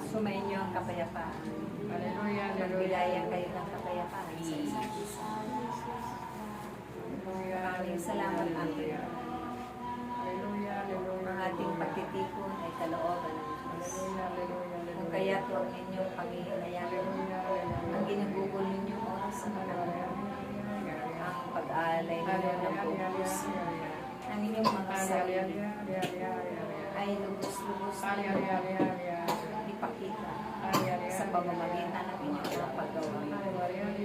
Sumainyo ang kapayapaan. Hallelujah, Magbigayan kayo ng kapayapaan sa isa't isa. Maraming salamat, Ate. Ang ating pagtitipon ay kalooban ng Diyos. Kung kaya't huwag ninyong panghihinayaan ang ginugugol ninyong oras sa panahon, ang pag-aalay ninyo ng buong ang inyong mga sarili ay lubos-lubos na ipakita sa pamamagitan ng inyong mga paggawa.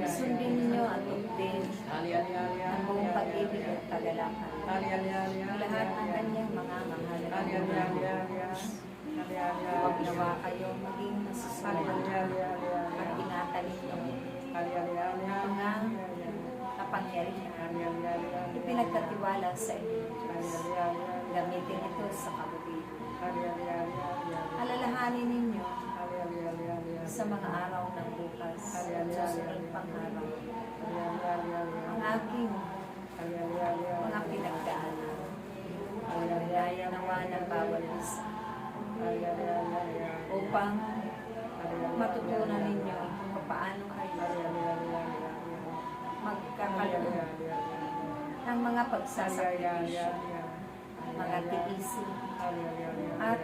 Sundin ninyo ang tugdin ng buong pag-ibig at kagalakan. Lahat ng kanyang mga mahalagang huwag nawa kayo maging nasusunod at ingatan ninyo ang mga kapangyarihan ipinagkatiwala sa inyo. Gamitin ito sa kabutihan. Alalahanin ninyo sa mga araw ng bukas at susunod pang araw ang aking mga pinagdaanan. Alalayan nawa ng bawat isa upang matutunan ninyo kung paano kayo magkakaroon ng mga pagsasakripisyo, mga tiisin at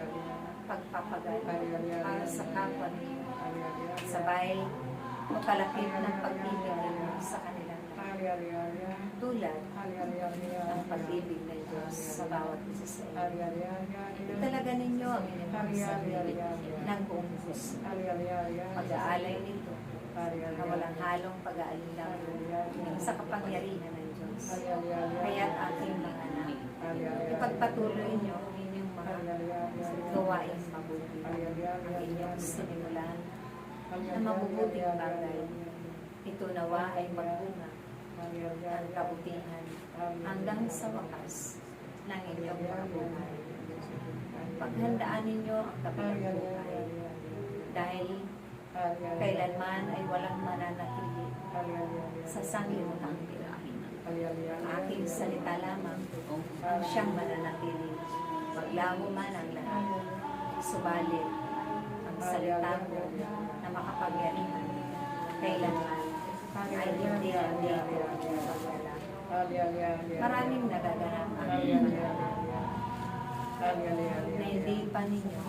pagpapagal para sa kapwa ninyo. Sabay makalakip ng pag-ibig ninyo sa kanila. Tulad ng pag-ibig ng Diyos sa bawat isa sa inyo. Talaga ninyo ang inyong sarili ng buong puso. Pag-aalay nito na walang halong pag-aalinlangan sa kapangyarihan ng Diyos. Kaya't aking mga anak, ipagpatuloy nyo ang inyong mga gawaing mabuti. Ang inyong sinimulan na mabubuting bagay. Ito nawa ay magbunga ang kabutihan hanggang sa wakas ng inyong mga buhay. Paghandaan ninyo ang kabilang buhay dahil kailanman ay walang mananatili sa sanglibutan. Ang aking salita lamang ang siyang mananatili. Maglaho man ang lahat. Subalit, ang salita ko na makapangyarihan kailanman ay hindi pagwala. Maraming nagaganap ang na hindi pa ninyo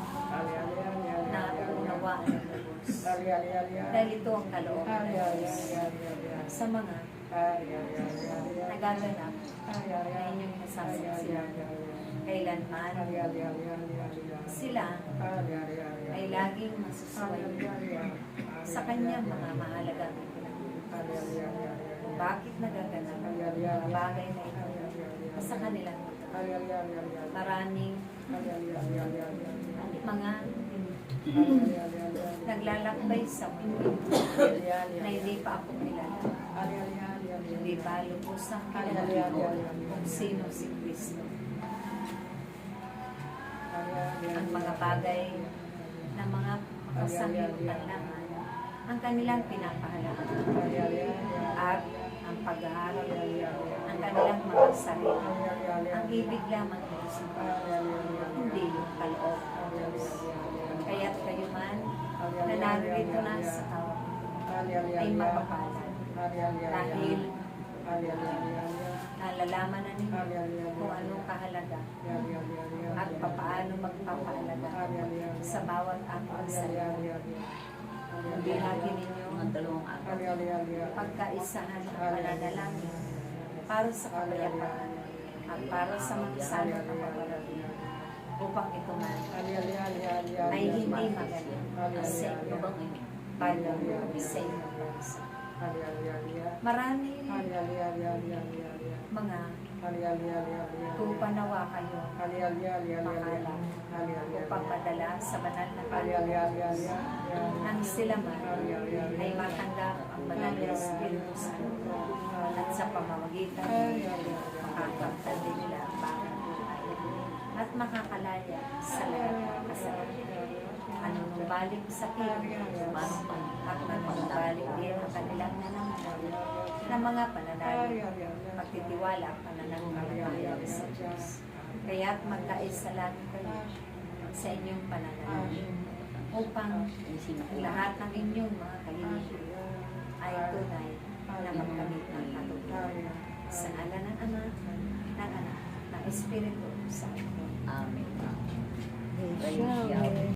na unawaan ng Diyos. Dahil ito ang kalooban ng Diyos sa mga nagaganap na inyong nasasaksihan. Kailanman sila ay laging masusuway sa kanyang mga mahalagang kung bakit nagaganap ang mga bagay na ito sa kanilang maraming mga naglalakbay sa mundo na hindi pa ako kilala. Hindi pa lubusang kilala kung sino si Kristo. Ang mga bagay na mga makasangitan lamang ang kanilang pinapahalaan at ang pag-aaral ng kanilang mga sarili. Ang ibig lamang ng Diyos, hindi yung kaloob ng Diyos. Kaya't kayo man na narito na sa tawag ay mapapalad dahil nalalaman na ninyo kung anong kahalaga at papaano magpapaalaga sa bawat akong sarili. Hindi natin ninyo ang dalawang araw pagkaisahan ang pananalangin para sa kapayapaan at para sa magsama ng kapalaran upang ito man ay hindi magaling sa inyo paano sa inyong bansa. Marami mga kung panawa kayo makalang upang padala sa banal na Panginoon nang sila man ay matanggap ang banal na Espiritu Santo at sa pamamagitan makakaptan din nila ang bagong buhay at makakalaya sa lahat ng kasalanan. Anong balik sa tingin at magbalik din ang kanilang nananalig na mga pananalig, pagtitiwala ang pananalig sa Diyos. Kaya't magkaisa lang kayo sa inyong pananalig upang ang lahat ng inyong mga kahilingan ay tunay na magkamit ng katutunan. Sa ngalan ng Ama, ng Anak, ng Espiritu Santo. Amen. Praise God.